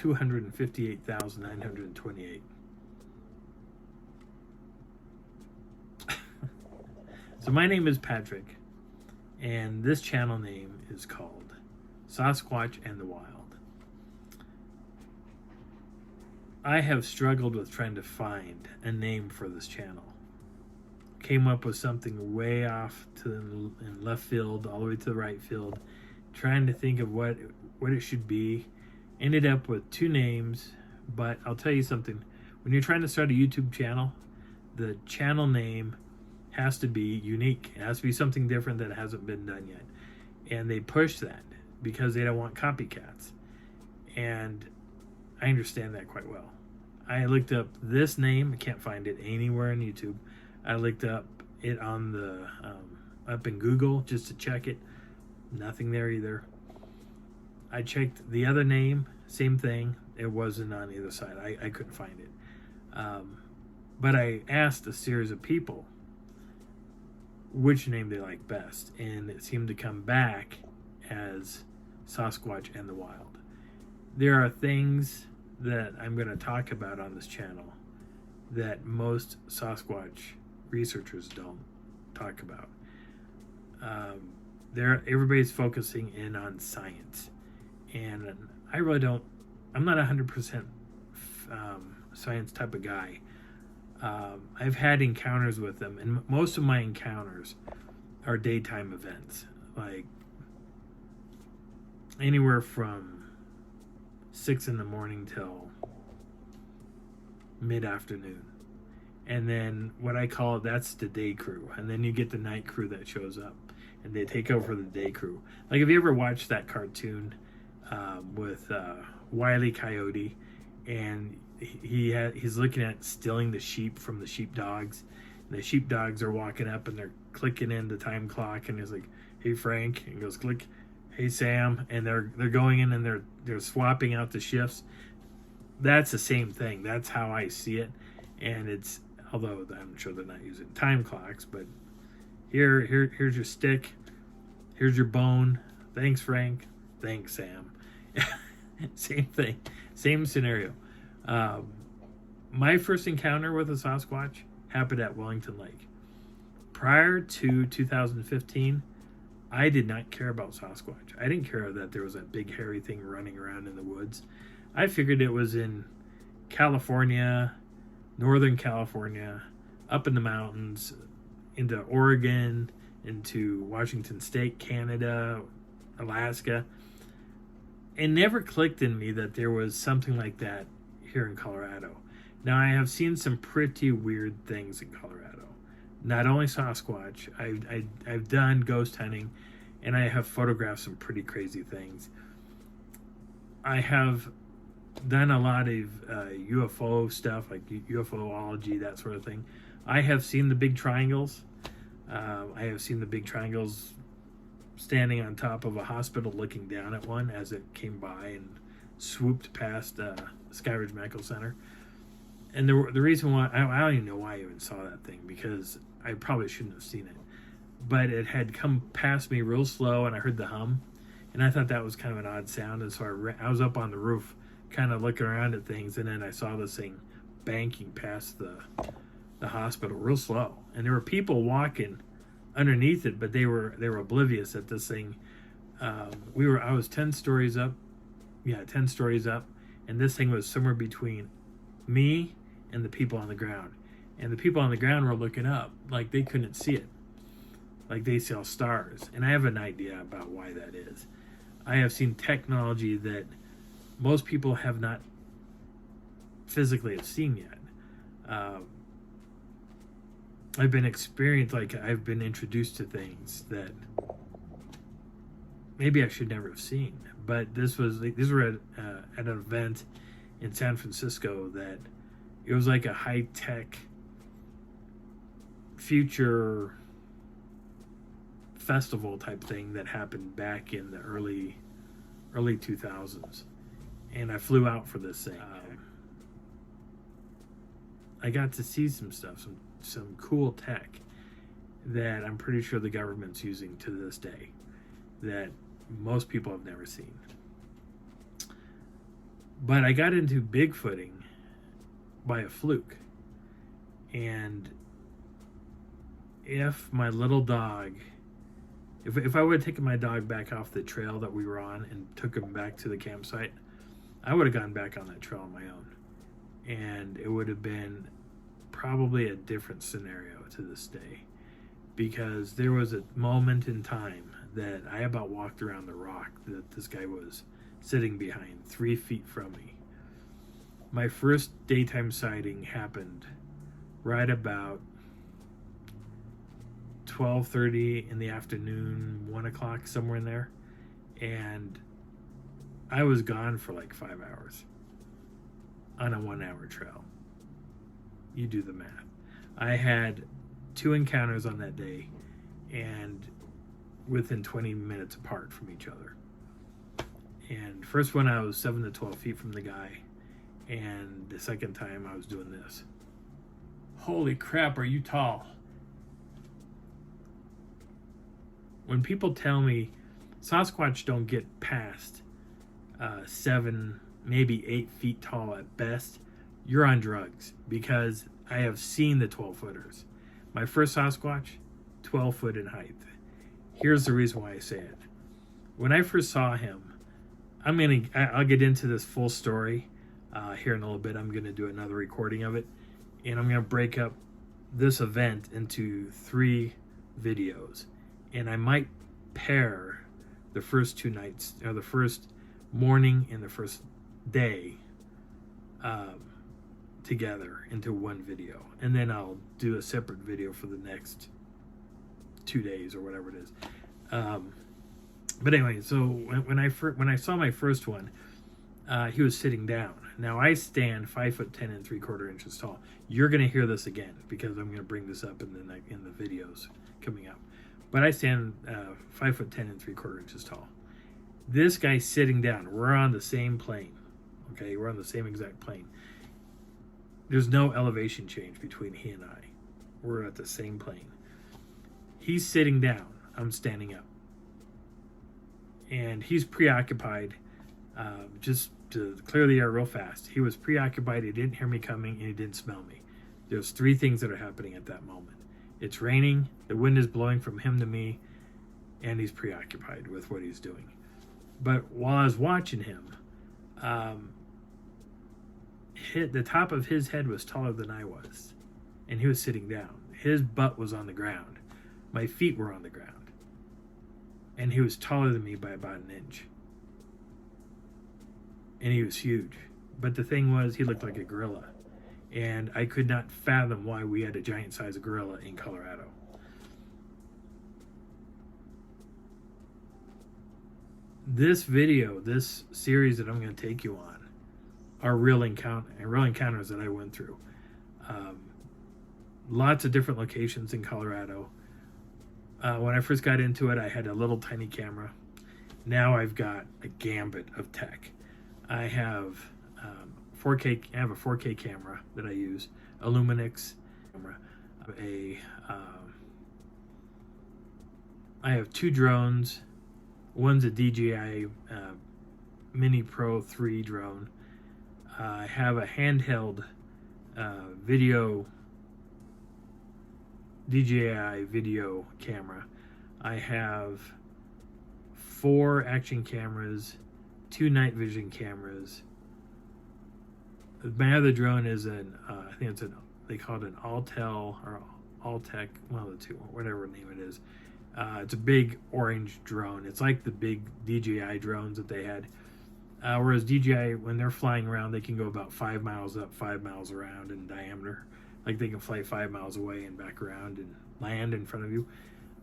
258,928. So my name is Patrick, and this channel name is called Sasquatch and the Wild. I have struggled with trying to find a name for this channel. Came up with something way off in left field, all the way to the right field, trying to think of what it should be. Ended up with two names, but I'll tell you something. When you're trying to start a YouTube channel, the channel name has to be unique. It has to be something different that hasn't been done yet. And they push that because they don't want copycats. And I understand that quite well. I looked up this name. I can't find it anywhere on YouTube. I looked up it on the up in Google just to check it. Nothing there either. I checked the other name, same thing. It wasn't on either side. I couldn't find it. But I asked a series of people which name they like best, and it seemed to come back as Sasquatch and the Wild. There are things that I'm going to talk about on this channel that most Sasquatch researchers don't talk about. Everybody's focusing in on science, and I really don't. I'm not 100% science type of guy. I've had encounters with them, and most of my encounters are daytime events, like anywhere from 6 in the morning till mid-afternoon. And then what I call it, that's the day crew. And then you get the night crew that shows up, and they take over the day crew. Like, have you ever watched that cartoon with Wile E. Coyote, and he's looking at stealing the sheep from the sheepdogs, and the sheepdogs are walking up and they're clicking in the time clock, and he's like, "Hey Frank," and goes click, "Hey Sam," and they're going in and they're swapping out the shifts. That's the same thing. That's how I see it. And it's, although I'm sure they're not using time clocks, but here's your stick, here's your bone. Thanks Frank. Thanks Sam. Same thing, same scenario. My first encounter with a Sasquatch happened at Wellington Lake. Prior to 2015, I did not care about Sasquatch. I didn't care that there was that big hairy thing running around in the woods. I figured it was in California, Northern California, up in the mountains, into Oregon, into Washington State, Canada, Alaska. It never clicked in me that there was something like that here in Colorado. Now, I have seen some pretty weird things in Colorado. Not only Sasquatch, I've done ghost hunting, and I have photographed some pretty crazy things. I have done a lot of UFO stuff, like UFOlogy, that sort of thing. I have seen the big triangles. I have seen the big triangles standing on top of a hospital looking down at one as it came by and swooped past Skyridge Medical Center. And the reason why, I don't even know why I even saw that thing, because I probably shouldn't have seen it. But it had come past me real slow, and I heard the hum. And I thought that was kind of an odd sound. And so I was up on the roof kind of looking around at things, and then I saw this thing banking past the hospital real slow. And there were people walking underneath it, but they were oblivious at this thing. I was 10 stories up. Yeah, 10 stories up. And this thing was somewhere between me and the people on the ground. And the people on the ground were looking up like they couldn't see it. Like they saw stars. And I have an idea about why that is. I have seen technology that most people have not physically have seen yet. I've been introduced to things that maybe I should never have seen. But these were at an event in San Francisco that it was like a high-tech future festival type thing that happened back in the early 2000s. And I flew out for this thing. I got to see some stuff, some cool tech that I'm pretty sure the government's using to this day that most people have never seen. But I got into Bigfooting by a fluke. And if my little dog, if I would have taken my dog back off the trail that we were on and took him back to the campsite, I would have gone back on that trail on my own. And it would have been probably a different scenario to this day. Because there was a moment in time that I about walked around the rock that this guy was sitting behind 3 feet from me. My first daytime sighting happened right about 12:30 in the afternoon, 1 o'clock, somewhere in there. And I was gone for like 5 hours on a 1 hour trail. You do the math. I had 2 encounters on that day, and within 20 minutes apart from each other. And first one, I was 7 to 12 feet from the guy, and the second time I was doing this. Holy crap, are you tall? When people tell me Sasquatch don't get past 7, maybe 8 feet tall at best, you're on drugs, because I have seen the 12-footers. My first Sasquatch, 12 foot in height. Here's the reason why I say it. When I first saw him, I'll get into this full story here in a little bit. I'm going to do another recording of it, and I'm going to break up this event into 3 videos. And I might pair the first 2 nights, or the first morning and the first day together into one video. And then I'll do a separate video for the next 2 days or whatever it is. But anyway, so when I saw my first one, he was sitting down. Now I stand 5'10" 3/4 inches tall. You're going to hear this again because I'm going to bring this up in the videos coming up. But I stand 5'10" 3/4 inches tall. This guy's sitting down. We're on the same plane. Okay, we're on the same exact plane. There's no elevation change between he and I. We're at the same plane. He's sitting down. I'm standing up. And he's preoccupied. Just to clear the air real fast. He was preoccupied. He didn't hear me coming, and he didn't smell me. There's 3 things that are happening at that moment. It's raining. The wind is blowing from him to me. And he's preoccupied with what he's doing. But while I was watching him, the top of his head was taller than I was, and he was sitting down. His butt was on the ground. My feet were on the ground, and he was taller than me by about an inch, and he was huge. But the thing was, he looked like a gorilla, and I could not fathom why we had a giant-sized gorilla in Colorado. This video, this series that I'm going to take you on, are real encounters that I went through. Lots of different locations in Colorado. When I first got into it, I had a little tiny camera. Now I've got a gambit of tech. I have 4K. I have a 4K camera that I use, a Luminix camera. I have 2 drones. One's a DJI Mini Pro 3 drone. I have a handheld DJI video camera. I have 4 action cameras, 2 night vision cameras. My other drone is they call it an Altel or Altec, one of the two, whatever name it is. It's a big orange drone. It's like the big DJI drones that they had. Whereas DJI, when they're flying around, they can go about 5 miles up, 5 miles around in diameter. Like they can fly 5 miles away and back around and land in front of you.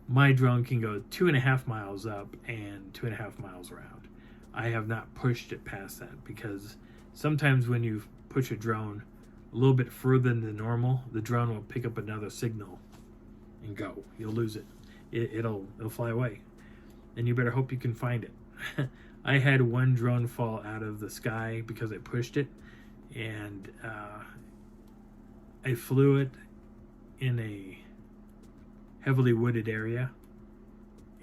My drone can go 2.5 miles up and 2.5 miles around. I have not pushed it past that because sometimes when you push a drone a little bit further than normal, the drone will pick up another signal and go. You'll lose it. It'll fly away. And you better hope you can find it. I had one drone fall out of the sky because I pushed it, and I flew it in a heavily wooded area,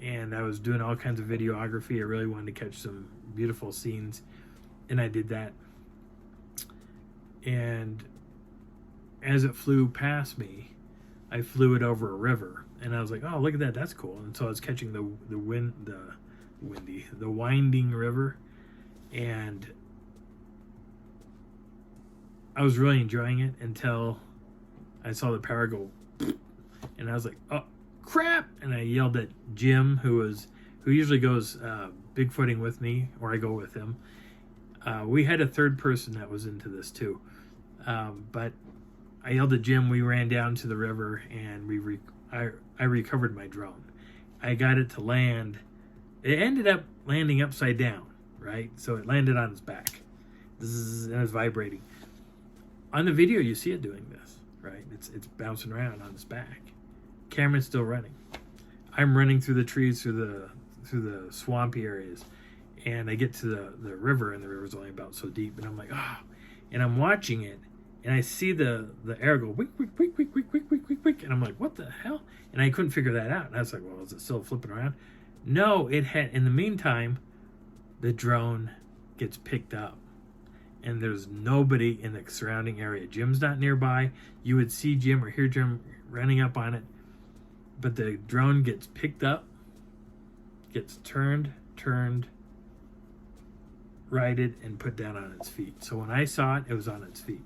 and I was doing all kinds of videography. I really wanted to catch some beautiful scenes, and I did that. And as it flew past me, I flew it over a river, and I was like, "Oh, look at that! That's cool." And so I was catching the winding river, and I was really enjoying it until I saw the power go, and I was like, "Oh, crap!" And I yelled at Jim, who usually goes Bigfooting with me, or I go with him. We had a third person that was into this too, but I yelled at Jim. We ran down to the river, and I recovered my drone. I got it to land. It ended up landing upside down, right? So it landed on its back. And it was vibrating. On the video, you see it doing this, right? It's bouncing around on its back. Camera's still running. I'm running through the trees, through the swampy areas, and I get to the river, and the river's only about so deep, and I'm like, oh, and I'm watching it, and I see the arrow go wick, wick, wick, wick, wick, wick, wick, wick, wick, and I'm like, what the hell? And I couldn't figure that out. And I was like, well, is it still flipping around? No, it had. In the meantime, the drone gets picked up, and there's nobody in the surrounding area. Jim's not nearby. You would see Jim or hear Jim running up on it, but the drone gets picked up, gets turned, righted, and put down on its feet. So when I saw it, it was on its feet.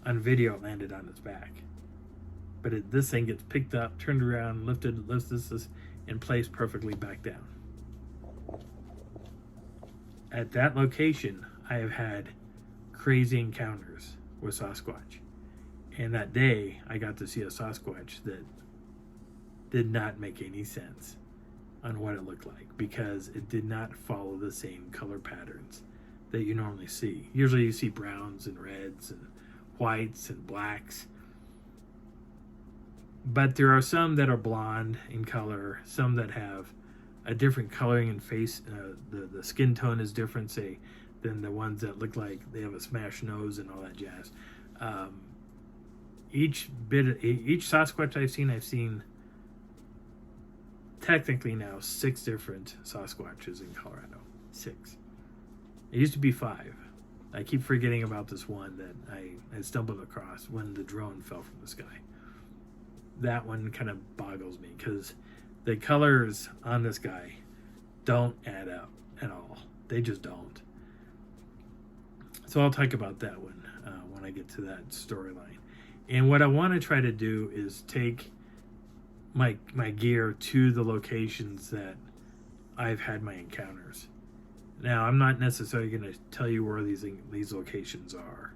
On video, it landed on its back. But this thing gets picked up, turned around, lifted, and placed perfectly back down. At that location, I have had crazy encounters with Sasquatch. And that day, I got to see a Sasquatch that did not make any sense on what it looked like, because it did not follow the same color patterns that you normally see. Usually you see browns and reds and whites and blacks, but there are some that are blonde in color, some that have a different coloring and face. The skin tone is different, say, than the ones that look like they have a smashed nose and all that jazz. Each Sasquatch I've seen technically now 6 different Sasquatches in Colorado. 6. It used to be 5. I keep forgetting about this one that I stumbled across when the drone fell from the sky. That one kind of boggles me, because the colors on this guy don't add up at all. They just don't. So I'll talk about that one when I get to that storyline. And what I want to try to do is take my gear to the locations that I've had my encounters. Now, I'm not necessarily going to tell you where these locations are.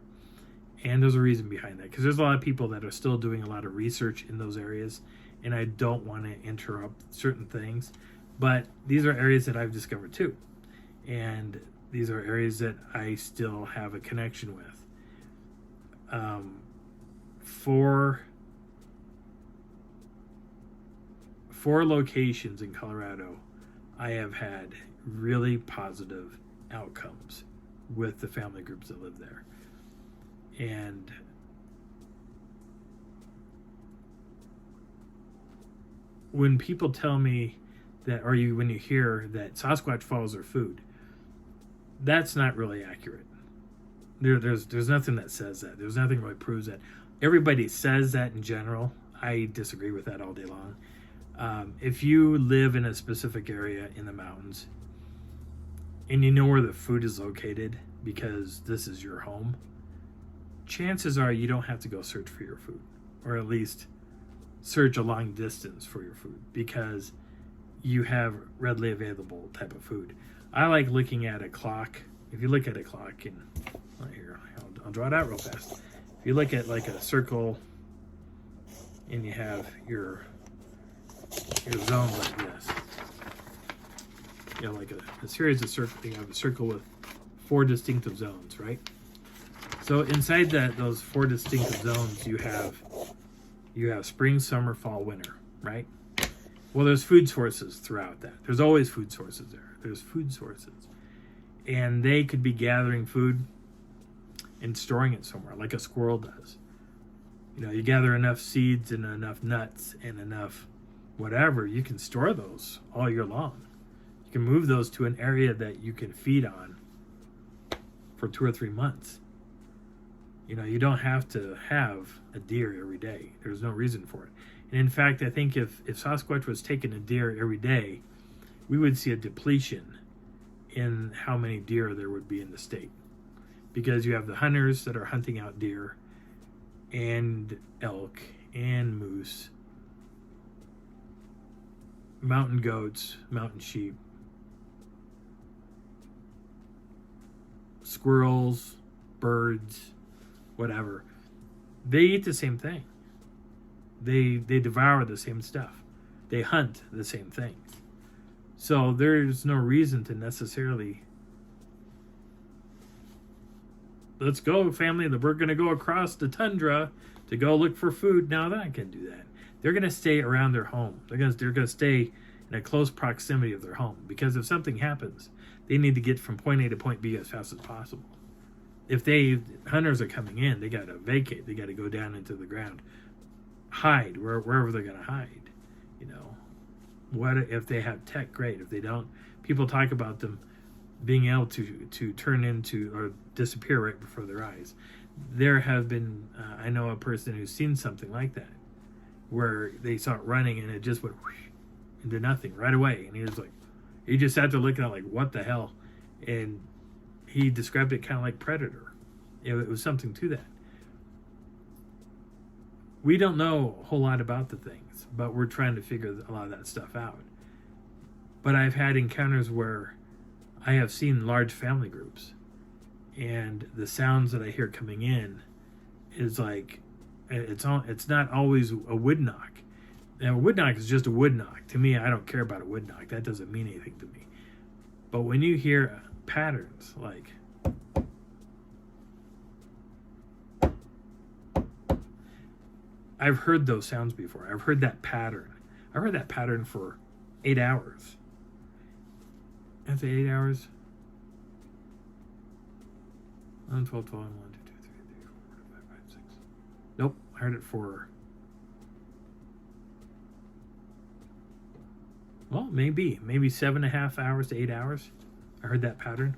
And there's a reason behind that, because there's a lot of people that are still doing a lot of research in those areas, and I don't want to interrupt certain things. But these are areas that I've discovered too. And these are areas that I still have a connection with. Four locations in Colorado, I have had really positive outcomes with the family groups that live there. And when people tell me that, when you hear that Sasquatch follows their food, that's not really accurate. There's nothing that says that. There's nothing really proves that. Everybody says that in general. I disagree with that all day long. If you live in a specific area in the mountains and you know where the food is located because this is your home, chances are you don't have to go search for your food, or at least search a long distance for your food, because you have readily available type of food. I like looking at a clock. If you look at a clock, and right here, I'll draw it out real fast. If you look at like a circle and you have your zones like this, you know, like a series of circles. You have a circle with 4 distinctive zones, right? So inside those 4 distinctive zones, you have spring, summer, fall, winter, right? Well, there's food sources throughout that. There's always food sources there. There's food sources. And they could be gathering food and storing it somewhere, like a squirrel does. You know, you gather enough seeds and enough nuts and enough whatever, you can store those all year long. You can move those to an area that you can feed on for 2 or 3 months. You know, you don't have to have a deer every day. There's no reason for it. And in fact, I think if Sasquatch was taking a deer every day, we would see a depletion in how many deer there would be in the state. Because you have the hunters that are hunting out deer and elk and moose, mountain goats, mountain sheep, squirrels, birds, whatever. They eat the same thing. They devour the same stuff. They hunt the same things. So there's no reason to necessarily, let's go, family, that we're going to go across the tundra to go look for food. No, they're not going to do that. They're going to stay around their home. They're going to stay in a close proximity of their home, because if something happens, they need to get from point A to point B as fast as possible. If hunters are coming in, they got to vacate. They got to go down into the ground, hide wherever they're going to hide. You know, what if they have tech? Great. If they don't, people talk about them being able to turn into or disappear right before their eyes. There have been, I know a person who's seen something like that, where they saw it running and it just went whoosh into nothing right away. And he just sat there looking at like, what the hell? And he described it kind of like Predator. It was something to that. We don't know a whole lot about the things, but we're trying to figure a lot of that stuff out. But I've had encounters where I have seen large family groups, and the sounds that I hear coming in is like, it's not always a wood knock. And a wood knock is just a wood knock. To me, I don't care about a wood knock. That doesn't mean anything to me. But when you hear patterns like, I've heard those sounds before. I've heard that pattern. I heard that pattern for 8 hours. That's 8 hours. 11, 12, 12, 1, 2, 2, 3, 4, 5, 5, 6. Nope, I heard it for, well, maybe 7.5 hours to 8 hours. I heard that pattern.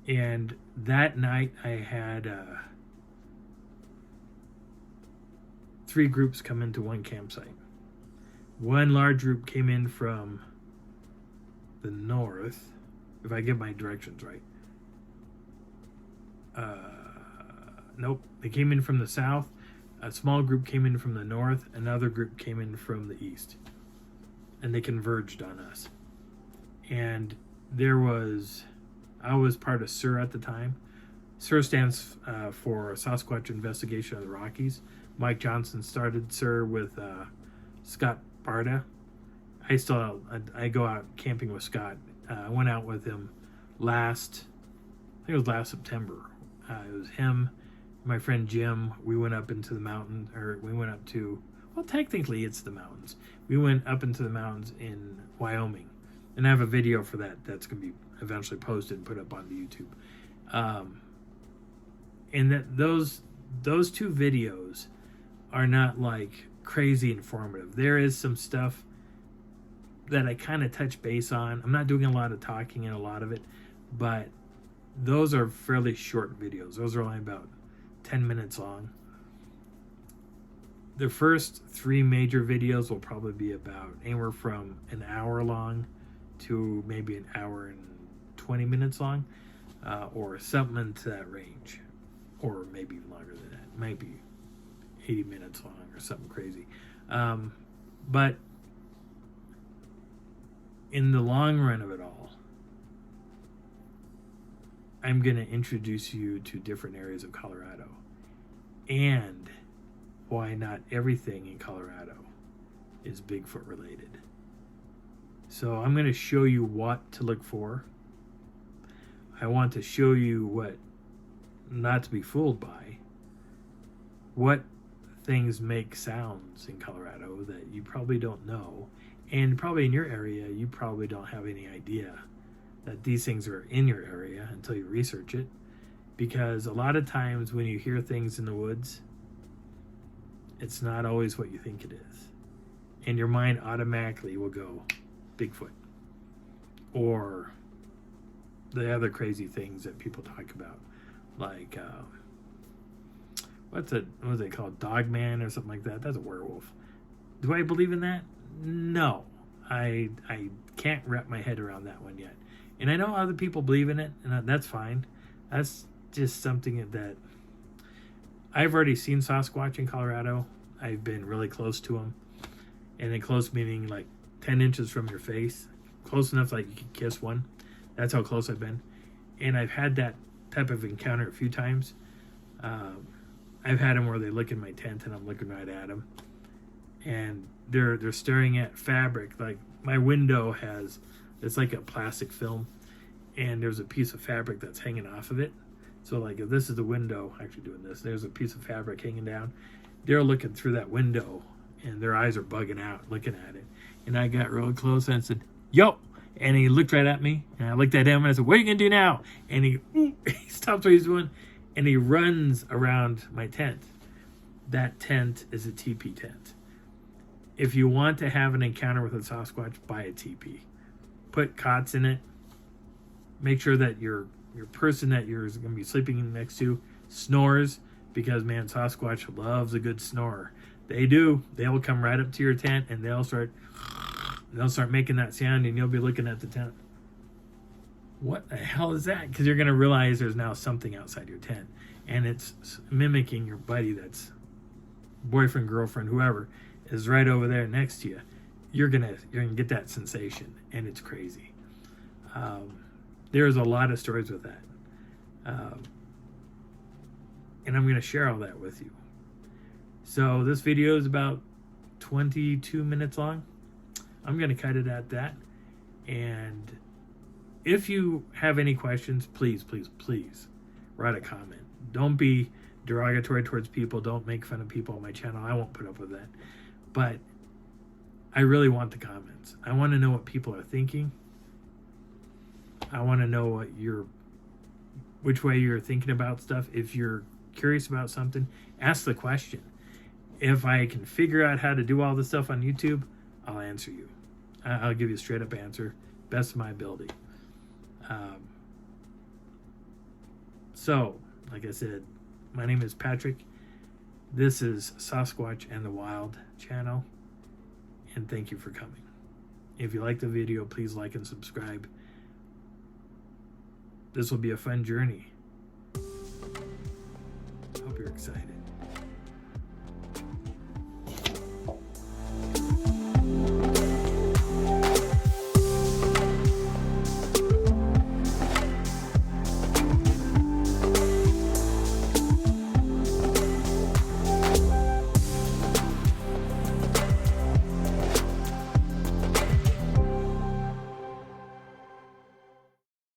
And that night I had 3 groups come into one campsite. One large group came in from the north, if I get my directions right. Nope, they came in from the south. A small group came in from the north. Another group came in from the east. And they converged on us. And I was part of SIR at the time. SIR stands for Sasquatch Investigation of the Rockies. Mike Johnson started SIR with Scott Barta. I go out camping with Scott. I went out with him I think it was last September. It was him, my friend Jim. We went up into the mountain, well, technically it's the mountains. We went up into the mountains in Wyoming. And I have a video for that that's going to be eventually posted and put up on the YouTube. And that those 2 videos are not like crazy informative. There is some stuff that I kind of touch base on. I'm not doing a lot of talking in a lot of it, but those are fairly short videos. Those are only about 10 minutes long. The first 3 major videos will probably be about anywhere from an hour long to maybe an hour and 20 minutes long, or something into that range, or maybe longer than that. Maybe 80 minutes long or something crazy. But in the long run of it all, I'm going to introduce you to different areas of Colorado, and why not everything in Colorado is Bigfoot related. So I'm going to show you what to look for. I want to show you what not to be fooled by. What things make sounds in Colorado that you probably don't know. And probably in your area, you probably don't have any idea that these things are in your area until you research it. Because a lot of times when you hear things in the woods, it's not always what you think it is. And your mind automatically will go, Bigfoot. Or the other crazy things that people talk about, like what was it called? Dog Man or something like that. That's a werewolf. Do I believe in that? No. I can't wrap my head around that one yet. And I know other people believe in it, and that's fine. That's just something that I've already seen Sasquatch in Colorado. I've been really close to him. And in close meaning like 10 inches from your face. Close enough like you can kiss one. That's how close I've been. And I've had that type of encounter a few times. I've had them where they look in my tent and I'm looking right at them. And they're staring at fabric. Like my window it's like a plastic film. And there's a piece of fabric that's hanging off of it. So like if this is the window, actually doing this, there's a piece of fabric hanging down. They're looking through that window and their eyes are bugging out looking at it. And I got real close and I said, yo! And he looked right at me. And I looked at him and I said, what are you going to do now? And he stops what he's doing and he runs around my tent. That tent is a teepee tent. If you want to have an encounter with a Sasquatch, buy a teepee. Put cots in it. Make sure that your person that you're going to be sleeping next to snores, because man, Sasquatch loves a good snore. They do. They will come right up to your tent and they'll start making that sound, and you'll be looking at the tent. What the hell is that? Because you're going to realize there's now something outside your tent, and it's mimicking your buddy that's boyfriend, girlfriend, whoever is right over there next to you. You're gonna get that sensation, and it's crazy. There's a lot of stories with that, and I'm going to share all that with you. So this video is about 22 minutes long. I'm going to cut it at that. And if you have any questions, please write a comment. Don't be derogatory towards people. Don't make fun of people on my channel. I won't put up with that. But I really want the comments. I want to know what people are thinking. I want to know which way you're thinking about stuff. If you're curious about something, ask the question. If I can figure out how to do all this stuff on YouTube, I'll answer you. I'll give you a straight up answer, best of my ability. So, like I said, my name is Patrick. This is Sasquatch and the Wild channel. And thank you for coming. If you like the video, please like and subscribe. This will be a fun journey. I hope you're excited.